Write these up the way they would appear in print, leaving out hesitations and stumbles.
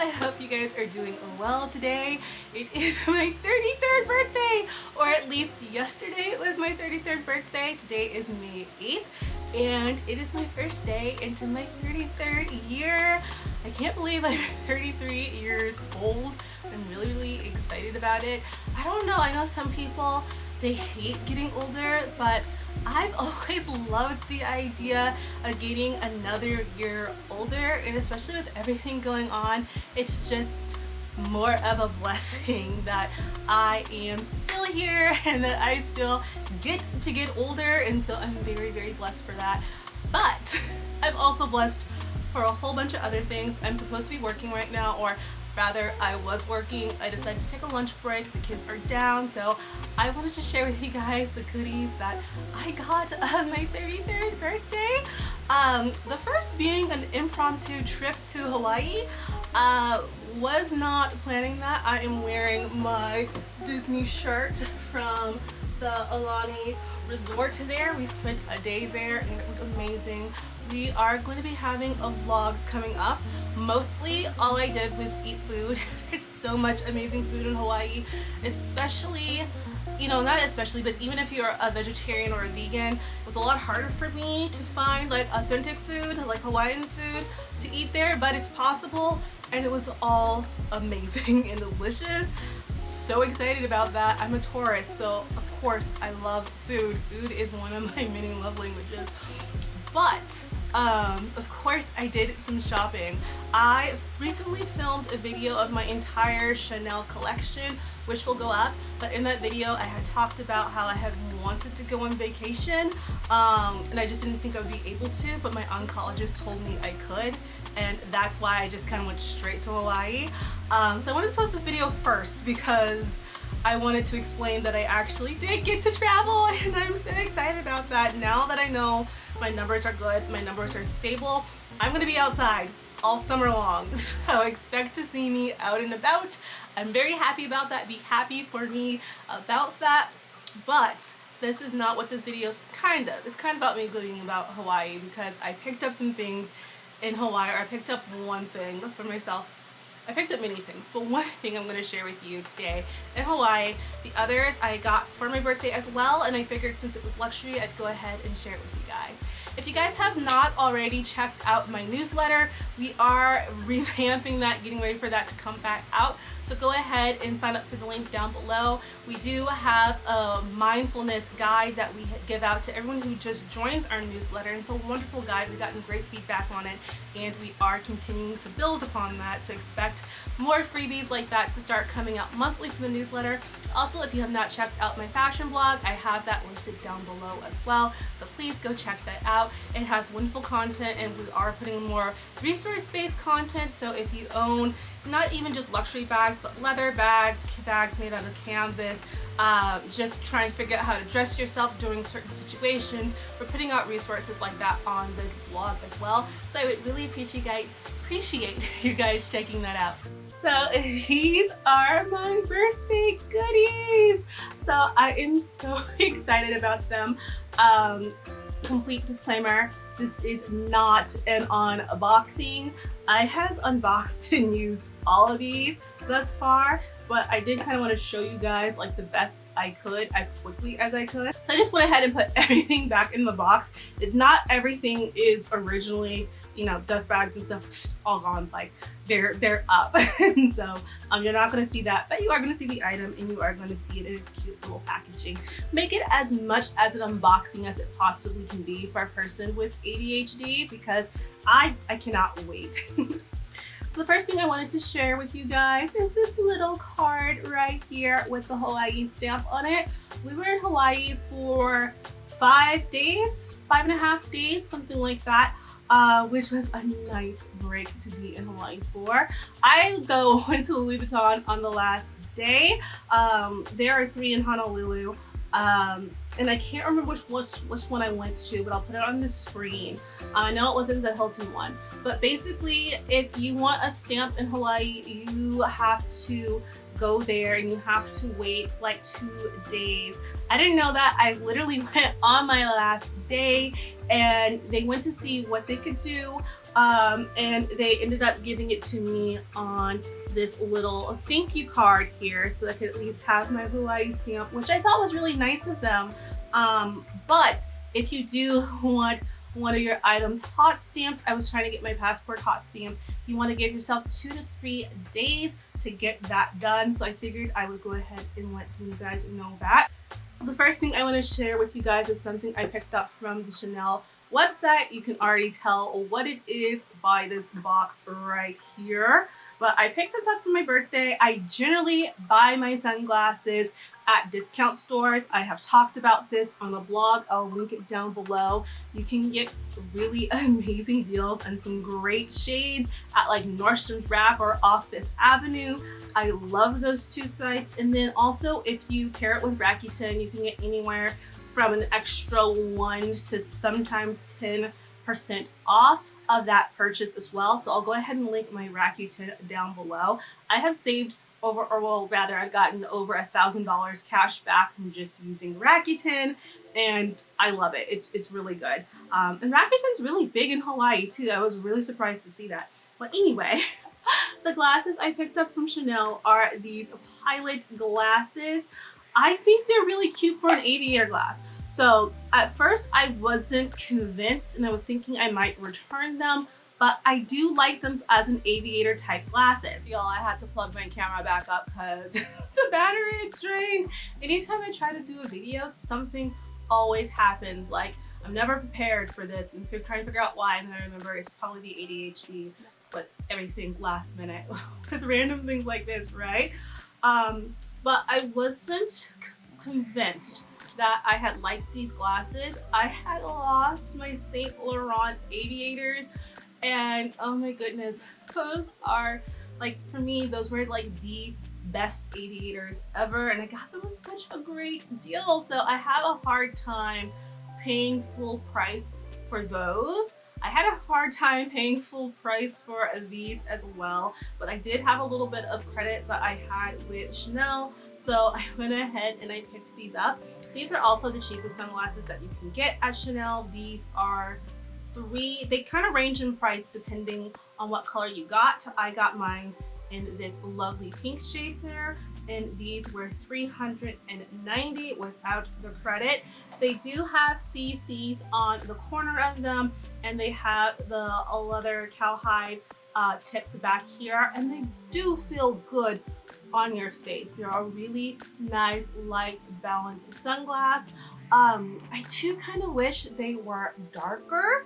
I hope you guys are doing well today. It is my 33rd birthday, or at least yesterday it was my 33rd birthday. Today is May 8th, and it is my first day into my 33rd year. I can't believe I'm 33 years old. I'm really excited about it. I don't know, I know some people, they hate getting older, but I've always loved the idea of getting another year older, and especially with everything going on, it's just more of a blessing that I am still here and that I still get to get older, and so I'm very blessed for that. But I'm also blessed for a whole bunch of other things. I'm supposed to be working right now, or rather I was working. I decided to take a lunch break. The kids are down, so I wanted to share with you guys the goodies that I got on my 33rd birthday. The first being an impromptu trip to Hawaii. Was not planning that. I am wearing my Disney shirt from the Alani resort there. We spent a day there and it was amazing. We are going to be having a vlog coming up. Mostly all I did was eat food. There's so much amazing food in Hawaii, especially, you know, not especially, but even if you're a vegetarian or a vegan, it was a lot harder for me to find like authentic food, like Hawaiian food to eat there, but it's possible, and it was all amazing and delicious. So excited about that. I'm a tourist, so of course I love food. Food is one of my many love languages. But of course I did some shopping. I recently filmed a video of my entire Chanel collection, which will go up, but in that video I had talked about how I had wanted to go on vacation, and I just didn't think I would be able to, but my oncologist told me I could, and that's why I just kind of went straight to Hawaii. So I wanted to post this video first because I wanted to explain that I actually did get to travel, and I'm so excited about that. Now that I know my numbers are good, my numbers are stable, I'm gonna be outside all summer long. So expect to see me out and about. I'm very happy about that. Be happy for me about that. But this is not what this video is kind of. It's kind of about me going about Hawaii, because I picked up some things in Hawaii, or I picked up one thing for myself. I picked up many things, but one thing I'm going to share with you today in Hawaii. The others I got for my birthday as well, and I figured since it was luxury, I'd go ahead and share it with you guys. If you guys have not already checked out my newsletter, we are revamping that, getting ready for that to come back out. So go ahead and sign up for the link down below. We do have a mindfulness guide that we give out to everyone who just joins our newsletter. It's a wonderful guide. We've gotten great feedback on it, and we are continuing to build upon that. So expect more freebies like that to start coming out monthly from the newsletter. Also, if you have not checked out my fashion blog, I have that listed down below as well. So please go check that out. It has wonderful content, and we are putting more resource-based content. So if you own not even just luxury bags, but leather bags, bags made out of canvas, just trying to figure out how to dress yourself during certain situations, we're putting out resources like that on this blog as well. So I would really appreciate you guys checking that out. So these are my birthday goodies. So I am so excited about them. Complete disclaimer, this is not an unboxing. I have unboxed and used all of these thus far, but I did kind of want to show you guys like the best I could as quickly as I could. So I just went ahead and put everything back in the box. Not everything is originally, you know, dust bags and stuff all gone, like they're up. And so you're not going to see that, but you are going to see the item, and you are going to see it in its cute little packaging. Make it as much as an unboxing as it possibly can be for a person with ADHD, because I cannot wait. So the first thing I wanted to share with you guys is this little card right here with the Hawaii stamp on it. We were in Hawaii for 5 days, 5.5 days, something like that. Which was a nice break to be in Hawaii for. I though went to Louis Vuitton on the last day. There are 3 in Honolulu, and I can't remember which one I went to, but I'll put it on the screen. I know it wasn't the Hilton one, but basically if you want a stamp in Hawaii, you have to go there and you have to wait like 2 days. I didn't know that. I literally went on my last day, and they went to see what they could do And they ended up giving it to me on this little thank you card here, so I could at least have my Hawaii stamp, which I thought was really nice of them. But if you do want one of your items hot stamped, I was trying to get my passport hot stamped, you want to give yourself 2 to 3 days to get that done. So I figured I would go ahead and let you guys know that. So the first thing I want to share with you guys is something I picked up from the Chanel website. You can already tell what it is by this box right here. But I picked this up for my birthday. I generally buy my sunglasses at discount stores. I have talked about this on the blog. I'll link it down below. You can get really amazing deals and some great shades at like Nordstrom's Rack or off Fifth Avenue. I love those two sites. And then also if you pair it with Rakuten, you can get anywhere from an extra 1 to sometimes 10% off of that purchase as well. So I'll go ahead and link my Rakuten down below. I have saved over, or well, rather I've gotten over $1,000 cash back from just using Rakuten, and I love it. It's really good. And Rakuten's really big in Hawaii too. I was really surprised to see that. But anyway, the glasses I picked up from Chanel are these pilot glasses. I think they're really cute for an aviator glass. So at first I wasn't convinced and I was thinking I might return them, but I do like them as an aviator type glasses. Y'all, I had to plug my camera back up because the battery had drained. Anytime I try to do a video, something always happens. Like, I'm never prepared for this and trying to figure out why, and then I remember it's probably the ADHD, but everything last minute with random things like this, right? But I wasn't convinced that I had liked these glasses. I had lost my Saint Laurent aviators, and oh my goodness, those are like, for me, those were like the best aviators ever, and I got them at such a great deal. So I have a hard time paying full price for those. I had a hard time paying full price for these as well, but I did have a little bit of credit that I had with Chanel, so I went ahead and I picked these up. These are also the cheapest sunglasses that you can get at Chanel. These are they kind of range in price depending on what color you got. I got mine in this lovely pink shade there, and these were $390 without the credit. They do have CCs on the corner of them, and they have the leather cowhide tips back here, and they do feel good on your face. They're a really nice, light, balanced sunglass. I do kind of wish they were darker,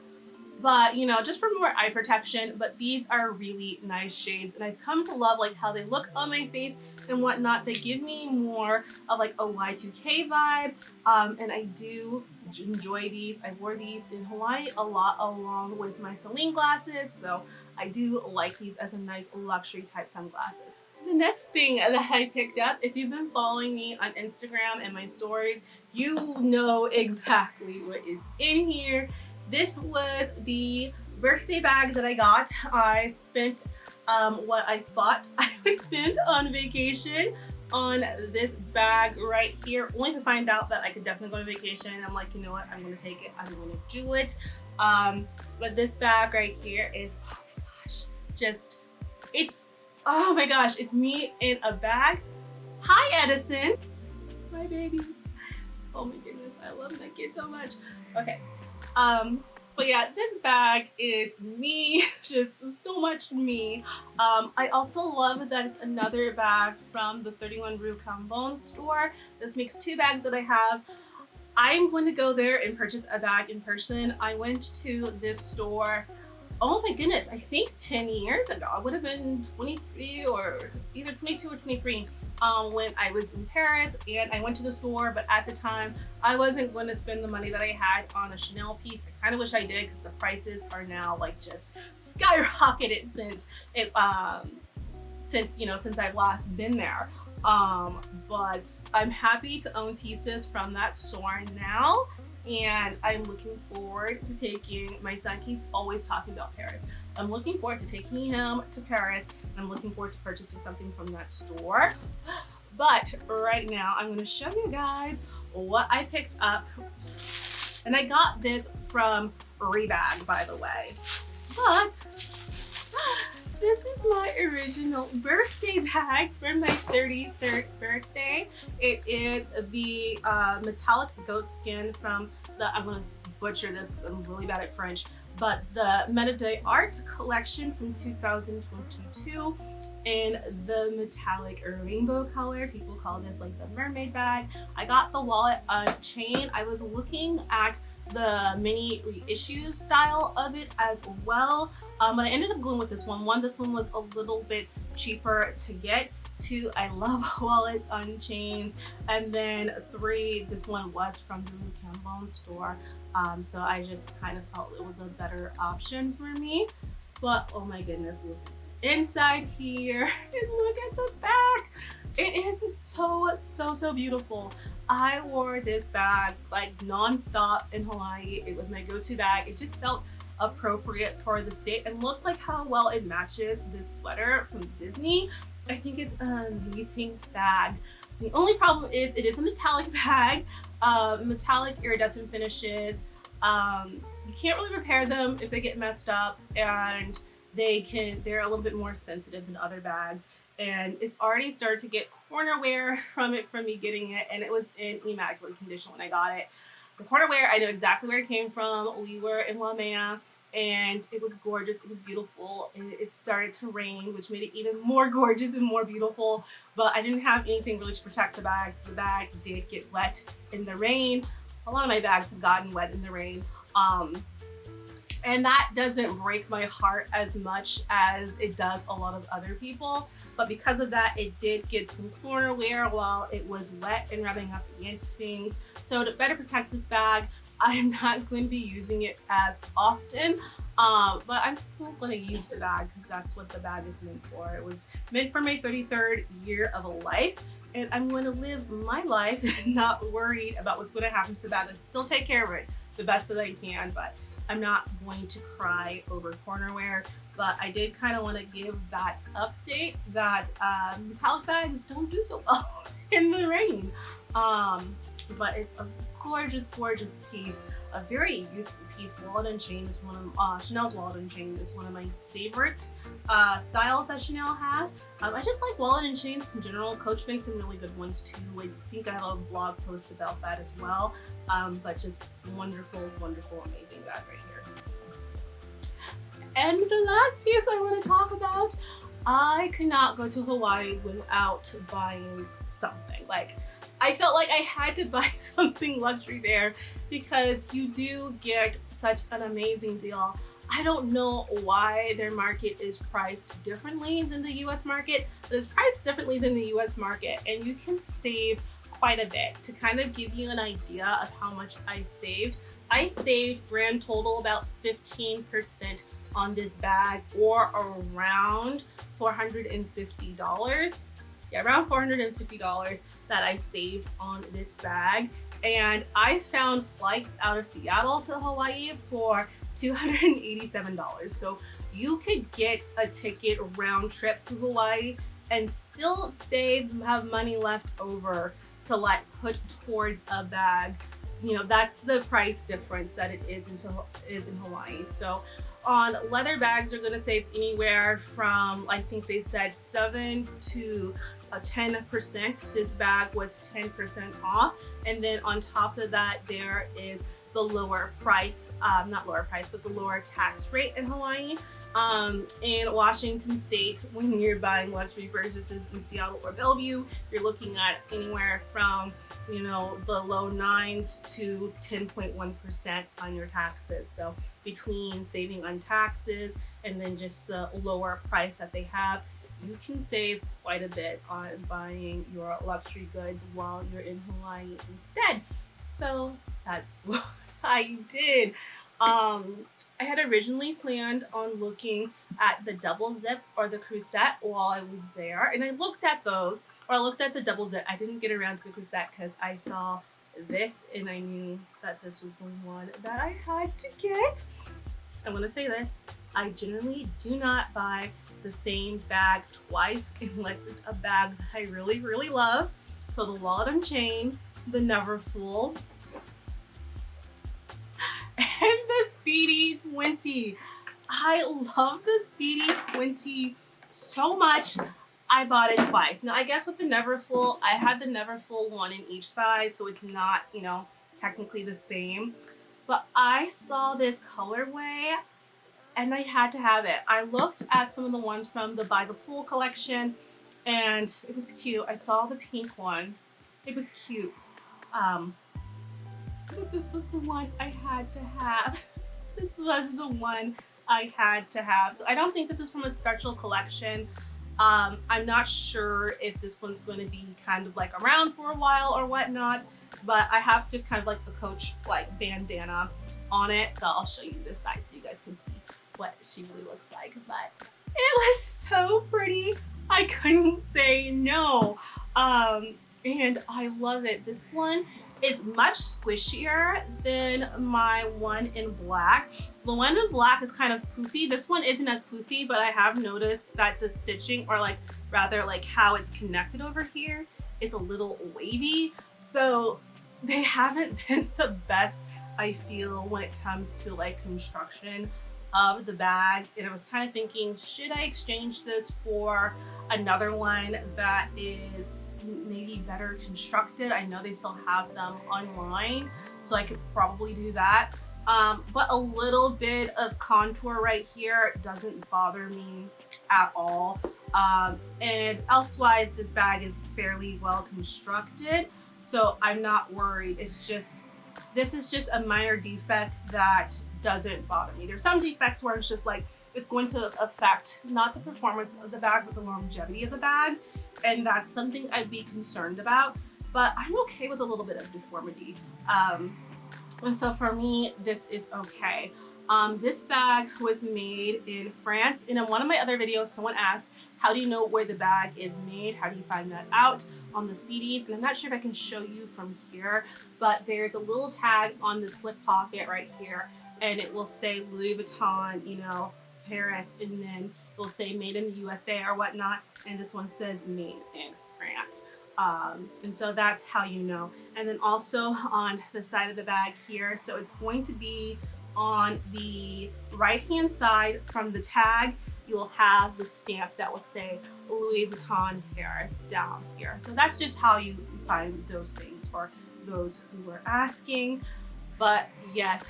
but you know, just for more eye protection. But these are really nice shades, and I've come to love like how they look on my face and whatnot. They give me more of like a Y2K vibe, and I do enjoy these. I wore these in Hawaii a lot along with my Celine glasses, so I do like these as a nice luxury type sunglasses. The next thing that I picked up, if you've been following me on Instagram and my stories, you know exactly what is in here. This was the birthday bag that I got. I spent what I thought I would spend on vacation on this bag right here, only to find out that I could definitely go on vacation. I'm like, you know what, I'm gonna take it, I'm gonna do it. But this bag right here is, oh my gosh, just, oh my gosh, it's me in a bag. Hi, Edison. My baby. Oh my goodness, I love that kid so much. Okay. But yeah, this bag is me, just so much me. I also love that it's another bag from the 31 Rue Cambon store. This makes 2 bags that I have. I'm going to go there and purchase a bag in person. I went to this store, oh my goodness, I think 10 years ago. I would have been 23 or either 22 or 23 when I was in Paris, and I went to the store, but at the time I wasn't going to spend the money that I had on a Chanel piece. I kind of wish I did, because the prices are now like just skyrocketed since I've last been there. But I'm happy to own pieces from that store now, and I'm looking forward to taking my son. He's always talking about Paris. I'm looking forward to taking him to Paris. I'm looking forward to purchasing something from that store. But right now, I'm going to show you guys what I picked up. And I got this from Rebag, by the way. But this is my original birthday bag for my 33rd birthday. It is the metallic goat skin from the, I'm gonna butcher this because I'm really bad at French, but the Metadate Art collection from 2022 in the metallic rainbow color. People call this like the mermaid bag. I got the wallet on chain. I was looking at the mini reissue style of it as well, but I ended up going with this one. This one was a little bit cheaper to get. 2, I love wallets on chains, and then 3, this one was from the Vuitton store, so I just kind of felt it was a better option for me. But oh my goodness, look inside here and look at the back. It's so beautiful. I wore this bag like non-stop in Hawaii. It was my go-to bag. It just felt appropriate for the state and look like how well it matches this sweater from Disney. I think it's an amazing bag. The only problem is it is a metallic bag, metallic iridescent finishes. You can't really repair them if they get messed up, and they're a little bit more sensitive than other bags. And it's already started to get corner wear from me getting it, and it was in immaculate condition when I got it. The corner wear, I know exactly where it came from. We were in Waimea, and it was gorgeous. It was beautiful, and it started to rain, which made it even more gorgeous and more beautiful. But I didn't have anything really to protect the bag, so the bag did get wet in the rain. A lot of my bags have gotten wet in the rain. And that doesn't break my heart as much as it does a lot of other people. But because of that, it did get some corner wear while it was wet and rubbing up against things. So to better protect this bag, I'm not going to be using it as often, but I'm still going to use the bag because that's what the bag is meant for. It was meant for my 33rd year of a life, and I'm going to live my life and not worried about what's going to happen to the bag. And still take care of it the best that I can, but I'm not going to cry over corner wear. But I did kind of want to give that update that metallic bags don't do so well in the rain. But it's a gorgeous piece, a very useful piece. Wallet and chain is one of Chanel's wallet and chain is one of my favorite styles that Chanel has. I just like wallet and chains in general. Coach makes some really good ones too. I think I have a blog post about that as well. But just wonderful, amazing bag right here. And the last piece I want to talk about, I could not go to Hawaii without buying something. Like, I felt like I had to buy something luxury there because you do get such an amazing deal. I don't know why their market is priced differently than the US market, but it's priced differently than the US market, and you can save quite a bit. To kind of give you an idea of how much I saved grand total about 15% on this bag, or around $450. Yeah, around $450 that I saved on this bag. And I found flights out of Seattle to Hawaii for $287. So you could get a ticket round trip to Hawaii and still have money left over to like put towards a bag. You know, that's the price difference that it is in Hawaii. So on leather bags, you're gonna save anywhere from, I think they said 7 to 10%. This bag was 10% off. And then on top of that, there is the lower price, not lower price, but the lower tax rate in Hawaii. In Washington State, when you're buying luxury purchases in Seattle or Bellevue, you're looking at anywhere from, you know, the low 9s to 10.1% on your taxes. So between saving on taxes and then just the lower price that they have, you can save quite a bit on buying your luxury goods while you're in Hawaii instead. So that's what I did. I had originally planned on looking at the double zip or the crucette while I was there, and I looked at those, or I looked at the double zip. I didn't get around to the crucette because I saw this and I knew that this was the one that I had to get. I want to say this, I generally do not buy the same bag twice unless it's a bag that I really love. So the wallet and chain, the Neverfull, and the Speedy 20. I love this BD20 so much. I bought it twice. Now I guess with the Neverfull, I had the Neverfull one in each size, so it's not, you know, technically the same. But I saw this colorway and I had to have it. I looked at some of the ones from the By the Pool collection and it was cute. I saw the pink one. It was cute. But this was the one I had to have. This was the one I had to have. So I don't think this is from a special collection. I'm not sure if this one's going to be kind of like around for a while or whatnot, but I have just kind of like the Coach like bandana on it. So I'll show you this side so you guys can see what she really looks like. But it was so pretty. I couldn't say no. And I love it. This one is much squishier than my one in black. The one in black is kind of poofy. This one isn't as poofy, but I have noticed that the stitching, or like rather like how it's connected over here, is a little wavy. So they haven't been the best, I feel, when it comes to like construction of the bag. And I was kind of thinking, should I exchange this for another one that is maybe better constructed? I know they still have them online, so I could probably do that. But a little bit of contour right here doesn't bother me at all. And elsewise, this bag is fairly well constructed, so I'm not worried. It's just, this is just a minor defect that doesn't bother me. There's some defects where it's just like, it's going to affect not the performance of the bag, but the longevity of the bag. And that's something I'd be concerned about, but I'm okay with a little bit of deformity. And so for me, this is okay. This bag was made in France. And in one of my other videos, someone asked, how do you know where the bag is made? How do you find that out on the Speedies? And I'm not sure if I can show you from here, but there's a little tag on the slip pocket right here, and it will say Louis Vuitton, you know, Paris, and then it will say made in the USA or whatnot. And this one says made in France. And so that's how you know. And then also on the side of the bag here, so it's going to be on the right hand side from the tag, you'll have the stamp that will say Louis Vuitton Paris down here. So that's just how you find those things for those who were asking. But yes,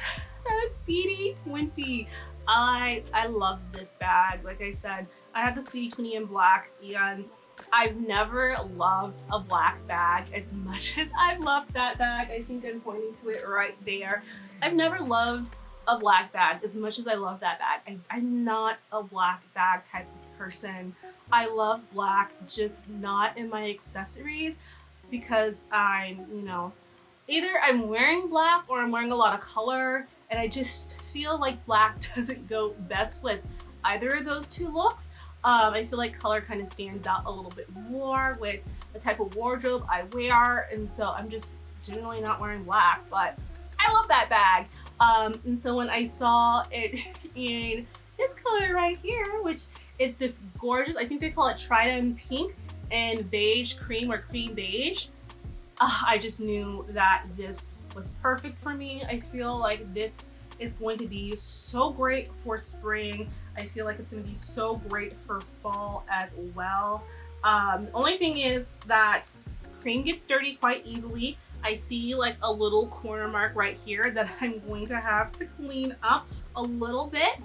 Speedy 20. I love this bag. Like I said, I have the Speedy 20 in black, and I've never loved a black bag as much as I've loved that bag. I think I'm pointing to it right there. I've never loved a black bag as much as I love that bag. I'm not a black bag type of person. I love black, just not in my accessories, because I'm, you know, either I'm wearing black or I'm wearing a lot of color, and I just feel like black doesn't go best with either of those two looks. I feel like color kind of stands out a little bit more with the type of wardrobe I wear, and so I'm just generally not wearing black, but I love that bag. And so when I saw it in this color right here, which is this gorgeous, I think they call it Trident Pink and Beige Cream, or Cream Beige, I just knew that this was perfect for me. I feel like this is going to be so great for spring. I feel like it's going to be so great for fall as well. The only thing is that cream gets dirty quite easily. I see like a little corner mark right here that I'm going to have to clean up a little bit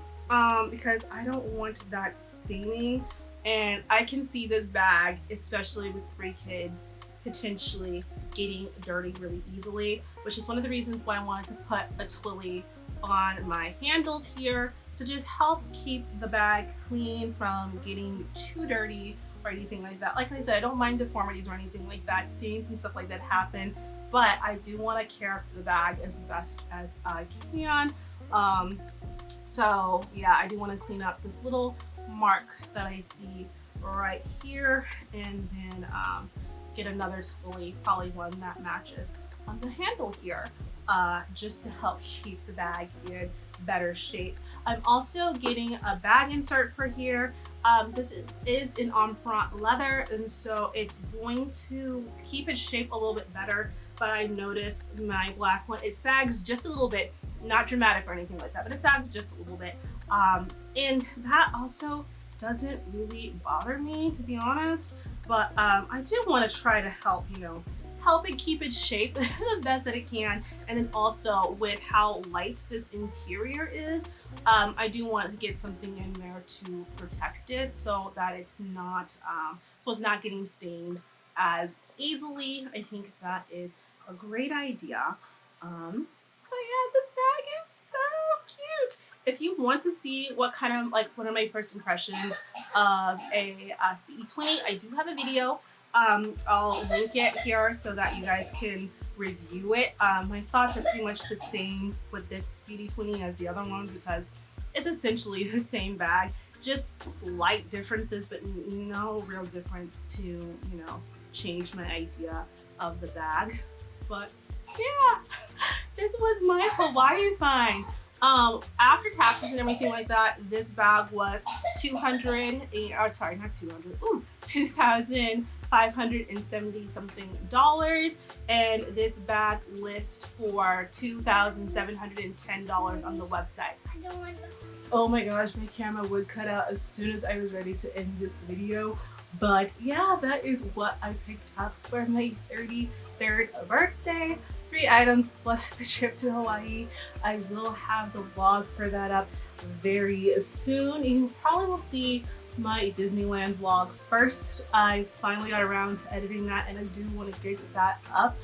because I don't want that staining. And I can see this bag, especially with 3 kids, potentially getting dirty really easily, which is one of the reasons why I wanted to put a twilly on my handles here to just help keep the bag clean from getting too dirty or anything like that. Like I said, I don't mind deformities or anything like that. Stains and stuff like that happen, but I do want to care for the bag as best as I can. So yeah, I do want to clean up this little mark that I see right here, and then get another twilly, probably one that matches on the handle here, just to help keep the bag in better shape. I'm also getting a bag insert for here. This is an empreinte leather, and so it's going to keep its shape a little bit better, but I noticed my black one, it sags just a little bit, not dramatic or anything like that, but it sags just a little bit And that also doesn't really bother me, to be honest. But I do want to try to help, help it keep its shape the best that it can. And then also with how light this interior is, I do want to get something in there to protect it so that it's not getting stained as easily. I think that is a great idea. But yeah, this bag is so cute. If you want to see what kind of like one of my first impressions of a Speedy 20, I do have a video. I'll link it here so that you guys can review it. My thoughts are pretty much the same with this Speedy 20 as the other one because it's essentially the same bag, just slight differences, but no real difference to, change my idea of the bag. But yeah, this was my Hawaii find. After taxes and everything like that, this bag was $2,570 something dollars, and this bag lists for $2,710 on the website. Oh my gosh, my camera would cut out as soon as I was ready to end this video. But yeah, that is what I picked up for my 33rd birthday. 3 items plus the trip to Hawaii. I will have the vlog for that up very soon. You probably will see my Disneyland vlog first. I finally got around to editing that, and I do want to get that up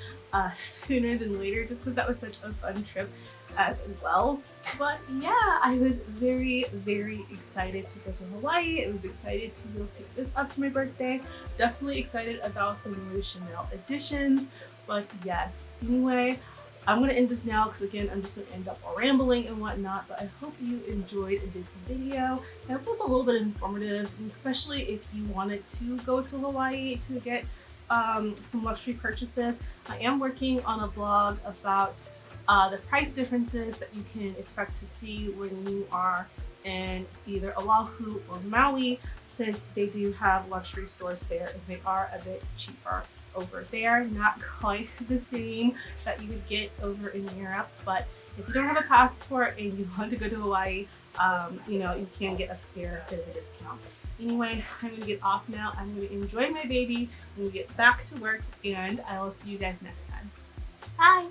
sooner than later just because that was such a fun trip as well. But yeah, I was very, very excited to go to Hawaii. I was excited to go pick this up for my birthday. Definitely excited about the new Chanel editions. But yes, anyway, I'm going to end this now because again, I'm just going to end up rambling and whatnot. But I hope you enjoyed this video. I hope it was a little bit informative, especially if you wanted to go to Hawaii to get some luxury purchases. I am working on a blog about the price differences that you can expect to see when you are in either Oahu or Maui, since they do have luxury stores there and they are a bit cheaper over there. Not quite the same that you would get over in Europe, but if you don't have a passport and you want to go to Hawaii, you can get a fair bit of a discount. Anyway, I'm gonna get off now. I'm gonna enjoy my baby. I'm gonna get back to work, and I will see you guys next time. Bye!